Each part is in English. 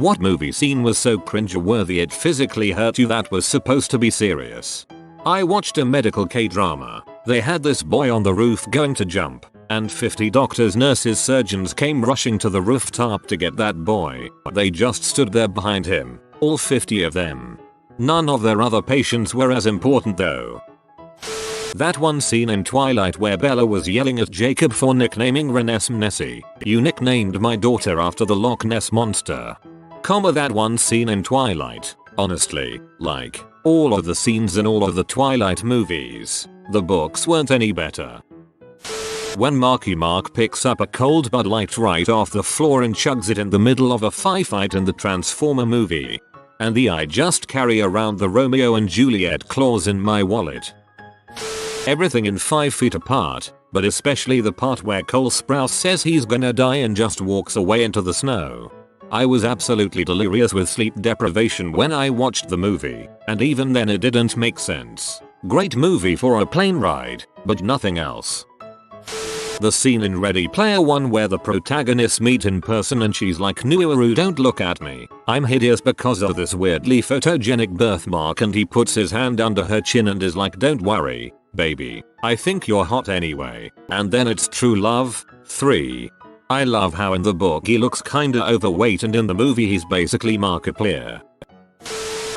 What movie scene was so cringeworthy it physically hurt you that was supposed to be serious? I watched a medical K-drama. They had this boy on the roof going to jump, and 50 doctors, nurses, surgeons came rushing to the rooftop to get that boy. They just stood there behind him, all 50 of them. None of their other patients were as important though. That one scene in Twilight where Bella was yelling at Jacob for nicknaming Renesmee Nessie. You nicknamed my daughter after the Loch Ness monster. That one scene in Twilight. Honestly, like, all of the scenes in all of the Twilight movies, the books weren't any better. When Marky Mark picks up a cold Bud Light right off the floor and chugs it in the middle of a firefight in the Transformer movie. And I just carry around the Romeo and Juliet clause in my wallet. Everything in 5 Feet Apart, but especially the part where Cole Sprouse says he's gonna die and just walks away into the snow. I was absolutely delirious with sleep deprivation when I watched the movie, and even then it didn't make sense. Great movie for a plane ride, but nothing else. The scene in Ready Player One where the protagonists meet in person and she's like, "Nuaru, don't look at me. I'm hideous because of this weirdly photogenic birthmark," and he puts his hand under her chin and is like, "Don't worry, baby. I think you're hot anyway." And then it's true love. 3. I love how in the book he looks kinda overweight and in the movie he's basically Markiplier.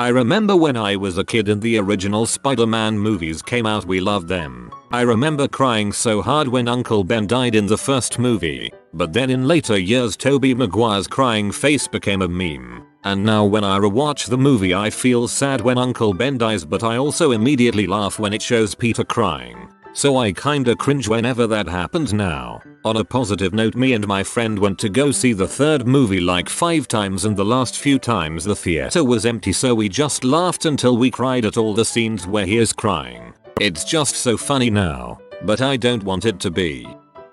I remember when I was a kid and the original Spider-Man movies came out, we loved them. I remember crying so hard when Uncle Ben died in the first movie, but then in later years Tobey Maguire's crying face became a meme. And now when I rewatch the movie I feel sad when Uncle Ben dies, but I also immediately laugh when it shows Peter crying. So I kinda cringe whenever that happens now. On a positive note, me and my friend went to go see the third movie like 5 times and the last few times the theater was empty, so we just laughed until we cried at all the scenes where he is crying. It's just so funny now, but I don't want it to be.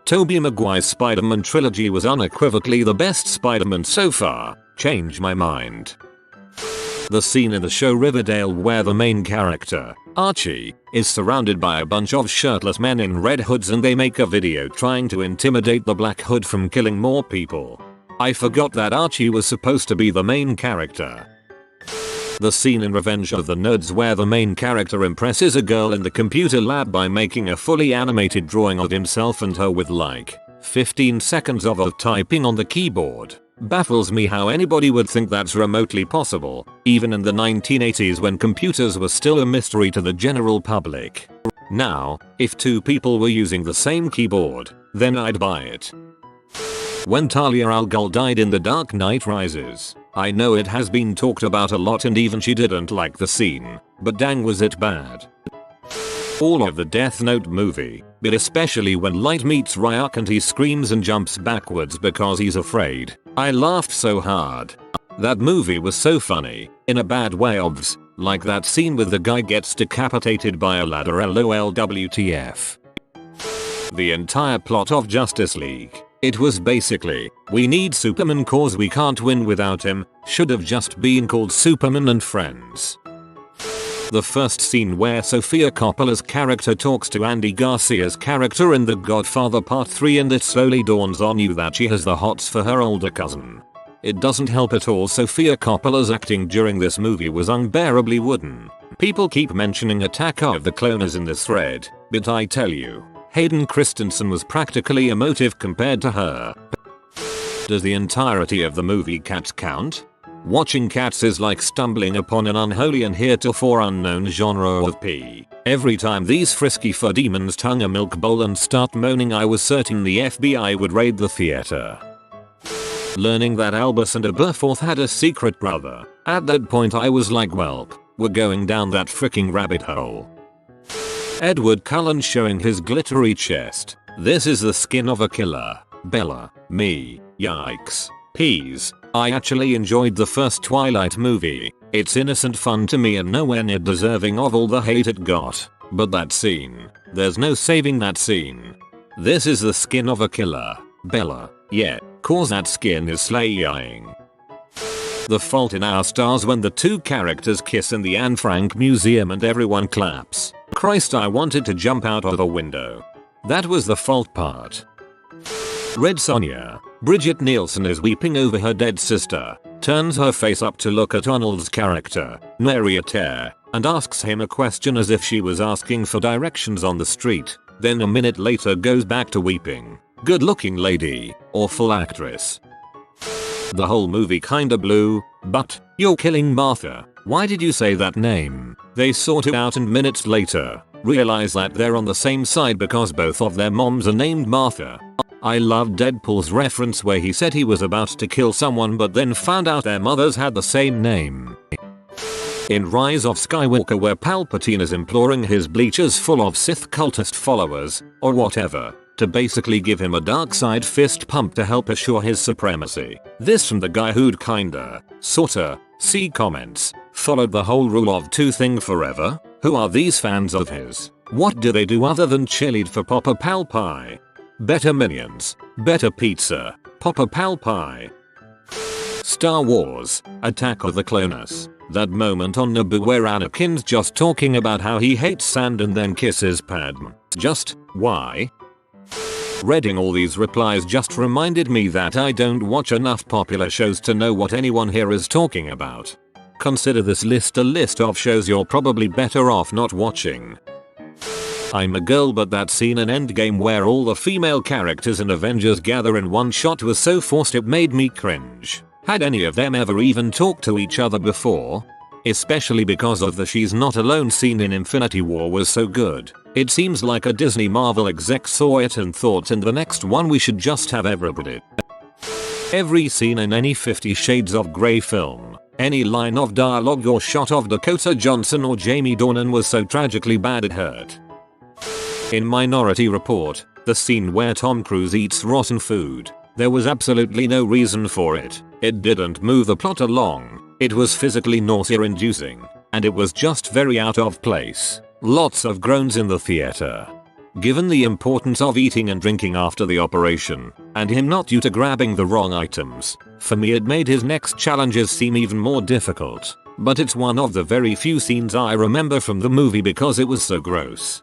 Tobey Maguire's Spider-Man trilogy was unequivocally the best Spider-Man so far. Change my mind. The scene in the show Riverdale where the main character, Archie, is surrounded by a bunch of shirtless men in red hoods and they make a video trying to intimidate the Black Hood from killing more people. I forgot that Archie was supposed to be the main character. The scene in Revenge of the Nerds where the main character impresses a girl in the computer lab by making a fully animated drawing of himself and her with like 15 seconds of typing on the keyboard. Baffles me how anybody would think that's remotely possible, even in the 1980s when computers were still a mystery to the general public. Now, if 2 people were using the same keyboard, then I'd buy it. When Talia al Ghul died in The Dark Knight Rises, I know it has been talked about a lot and even she didn't like the scene, but dang was it bad. All of the Death Note movie, but especially when Light meets Ryuk and he screams and jumps backwards because he's afraid. I laughed so hard. That movie was so funny, in a bad way obvs, like that scene with the guy gets decapitated by a ladder, lol WTF. The entire plot of Justice League, it was basically, we need Superman cause we can't win without him, should have just been called Superman and Friends. The first scene where Sofia Coppola's character talks to Andy Garcia's character in The Godfather Part 3 and it slowly dawns on you that she has the hots for her older cousin. It doesn't help at all Sofia Coppola's acting during this movie was unbearably wooden. People keep mentioning Attack of the Cloners in this thread, but I tell you, Hayden Christensen was practically emotive compared to her. Does the entirety of the movie Cats count? Watching Cats is like stumbling upon an unholy and heretofore unknown genre of pee. Every time these frisky fur demons tongue a milk bowl and start moaning, I was certain the FBI would raid the theater. Learning that Albus and Aberforth had a secret brother, at that point I was like, welp, we're going down that freaking rabbit hole. Edward Cullen showing his glittery chest. This is the skin of a killer. Bella, me, yikes. Peas. I actually enjoyed the first Twilight movie. It's innocent fun to me and nowhere near deserving of all the hate it got. But that scene, there's no saving that scene. This is the skin of a killer. Bella, yeah, cause that skin is slaying. The Fault in Our Stars when the 2 characters kiss in the Anne Frank Museum and everyone claps. Christ, I wanted to jump out of the window. That was the fault part. Red Sonja. Bridget Nielsen is weeping over her dead sister, turns her face up to look at Arnold's character, Mary Ataire, and asks him a question as if she was asking for directions on the street, then a minute later goes back to weeping. Good looking lady, awful actress. The whole movie kinda blew, but, you're killing Martha, why did you say that name? They sort it out and minutes later, realize that they're on the same side because both of their moms are named Martha. I love Deadpool's reference where he said he was about to kill someone but then found out their mothers had the same name. In Rise of Skywalker where Palpatine is imploring his bleachers full of Sith cultist followers, or whatever, to basically give him a dark side fist pump to help assure his supremacy. This from the guy who'd kinda, sorta, see comments, followed the whole rule of two thing forever. Who are these fans of his? What do they do other than cheerlead for Papa Pal Pie? Better Minions, better pizza, Papa Pal Pie. Star Wars, Attack of the Clones. That moment on Naboo where Anakin's just talking about how he hates sand and then kisses Padme. Just, why? Reading all these replies just reminded me that I don't watch enough popular shows to know what anyone here is talking about. Consider this list a list of shows you're probably better off not watching. I'm a girl, but that scene in Endgame where all the female characters in Avengers gather in one shot was so forced it made me cringe. Had any of them ever even talked to each other before? Especially because of the she's not alone scene in Infinity War was so good. It seems like a Disney Marvel exec saw it and thought in the next one we should just have everybody. Every scene in any 50 Shades of Grey film, any line of dialogue or shot of Dakota Johnson or Jamie Dornan was so tragically bad it hurt. In Minority Report, the scene where Tom Cruise eats rotten food, there was absolutely no reason for it. It didn't move the plot along, it was physically nausea-inducing, and it was just very out of place. Lots of groans in the theater. Given the importance of eating and drinking after the operation, and him not due to grabbing the wrong items, for me it made his next challenges seem even more difficult. But it's one of the very few scenes I remember from the movie because it was so gross.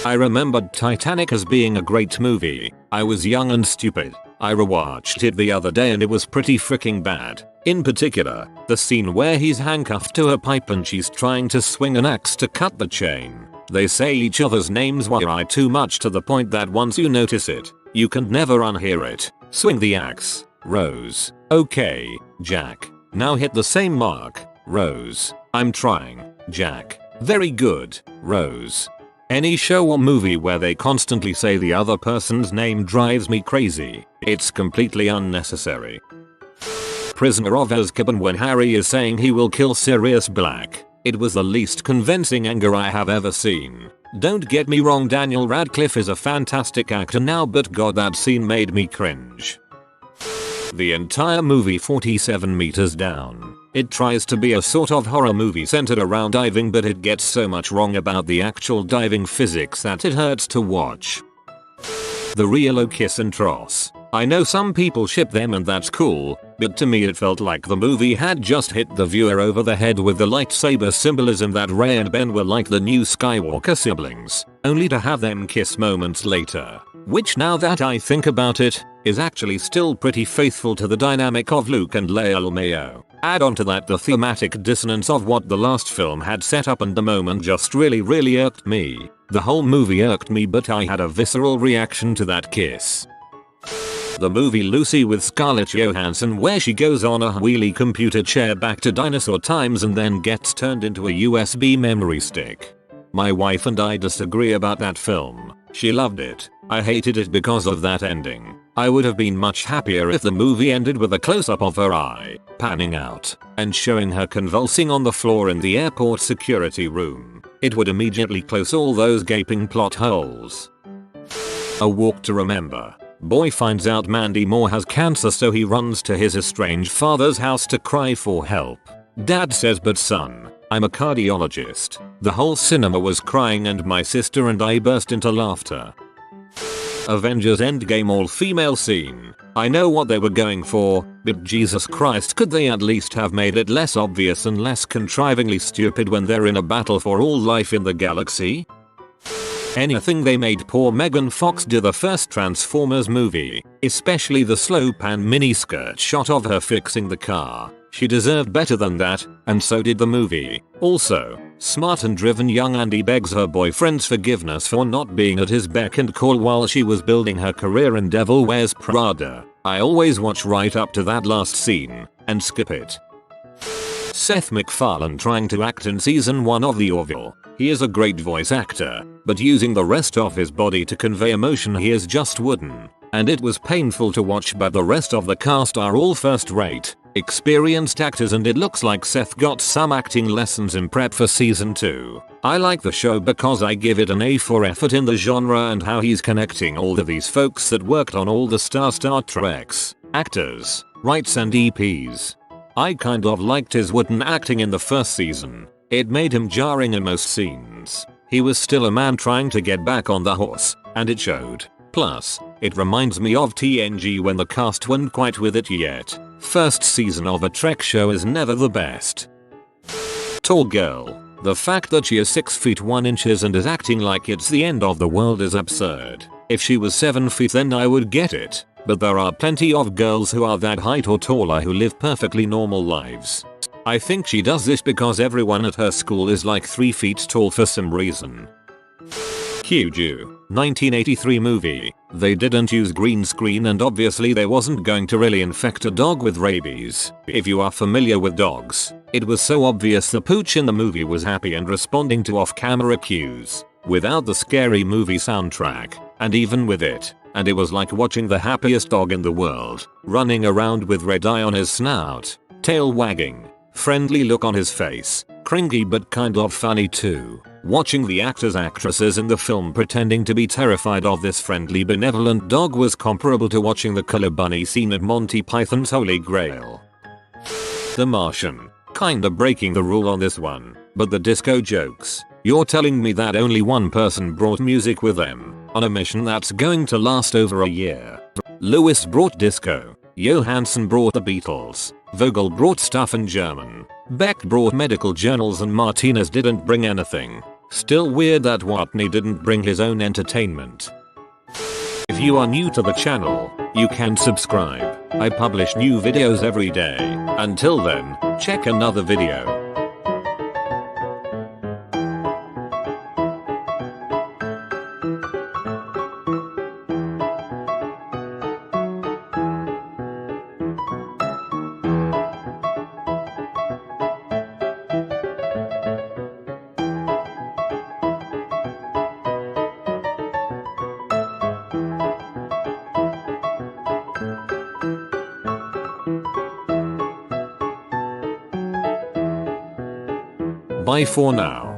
I remembered Titanic as being a great movie. I was young and stupid. I rewatched it the other day and it was pretty freaking bad. In particular, the scene where he's handcuffed to a pipe and she's trying to swing an axe to cut the chain. They say each other's names worry too much to the point that once you notice it, you can never unhear it. Swing the axe, Rose. Okay, Jack. Now hit the same mark, Rose. I'm trying, Jack. Very good, Rose. Any show or movie where they constantly say the other person's name drives me crazy. It's completely unnecessary. Prisoner of Azkaban when Harry is saying he will kill Sirius Black. It was the least convincing anger I have ever seen. Don't get me wrong, Daniel Radcliffe is a fantastic actor now, but god, that scene made me cringe. The entire movie 47 meters down. It tries to be a sort of horror movie centered around diving, but it gets so much wrong about the actual diving physics that it hurts to watch. The Riolo kiss and Tross. I know some people ship them and that's cool, but to me it felt like the movie had just hit the viewer over the head with the lightsaber symbolism that Rey and Ben were like the new Skywalker siblings, only to have them kiss moments later. Which, now that I think about it, is actually still pretty faithful to the dynamic of Luke and Leia LMAO. Add on to that the thematic dissonance of what the last film had set up and the moment just really irked me. The whole movie irked me, but I had a visceral reaction to that kiss. The movie Lucy with Scarlett Johansson where she goes on a wheelie computer chair back to dinosaur times and then gets turned into a USB memory stick. My wife and I disagree about that film. She loved it. I hated it because of that ending. I would have been much happier if the movie ended with a close-up of her eye, panning out, and showing her convulsing on the floor in the airport security room. It would immediately close all those gaping plot holes. A Walk to Remember. Boy finds out Mandy Moore has cancer, so he runs to his estranged father's house to cry for help. Dad says, "But son, I'm a cardiologist." The whole cinema was crying and my sister and I burst into laughter. Avengers Endgame all-female scene. I know what they were going for, but Jesus Christ, could they at least have made it less obvious and less contrivingly stupid when they're in a battle for all life in the galaxy? Anything they made poor Megan Fox do the first Transformers movie, especially the slow pan miniskirt shot of her fixing the car. She deserved better than that, and so did the movie. Also, smart and driven young Andy begs her boyfriend's forgiveness for not being at his beck and call while she was building her career in Devil Wears Prada. I always watch right up to that last scene, and skip it. Seth MacFarlane trying to act in season 1 of The Orville. He is a great voice actor, but using the rest of his body to convey emotion he is just wooden. And it was painful to watch, but the rest of the cast are all first rate, experienced actors, and it looks like Seth got some acting lessons in prep for season 2. I like the show because I give it an A for effort in the genre and how he's connecting all of these folks that worked on all the Star Treks, actors, writes and EPs. I kind of liked his wooden acting in the first season. It made him jarring in most scenes. He was still a man trying to get back on the horse, and it showed. Plus, it reminds me of TNG when the cast weren't quite with it yet. First season of a Trek show is never the best. Tall girl. The fact that she is 6 feet 1 inches and is acting like it's the end of the world is absurd. If she was 7 feet then I would get it, but there are plenty of girls who are that height or taller who live perfectly normal lives. I think she does this because everyone at her school is like 3 feet tall for some reason. Huge 1983 movie. They didn't use green screen and obviously they wasn't going to really infect a dog with rabies. If you are familiar with dogs, it was so obvious the pooch in the movie was happy and responding to off-camera cues, without the scary movie soundtrack, and even with it. And it was like watching the happiest dog in the world, running around with red eye on his snout, tail wagging, friendly look on his face, cringy but kind of funny too. Watching the actresses in the film pretending to be terrified of this friendly benevolent dog was comparable to watching the color bunny scene at Monty Python's Holy Grail. The Martian. Kinda breaking the rule on this one, but the disco jokes. You're telling me that only one person brought music with them, on a mission that's going to last over a year. Lewis brought disco, Johansson brought the Beatles, Vogel brought stuff in German, Beck brought medical journals, and Martinez didn't bring anything. Still weird that Watney didn't bring his own entertainment. If you are new to the channel, you can subscribe. I publish new videos every day. Until then, check another video. Bye for now.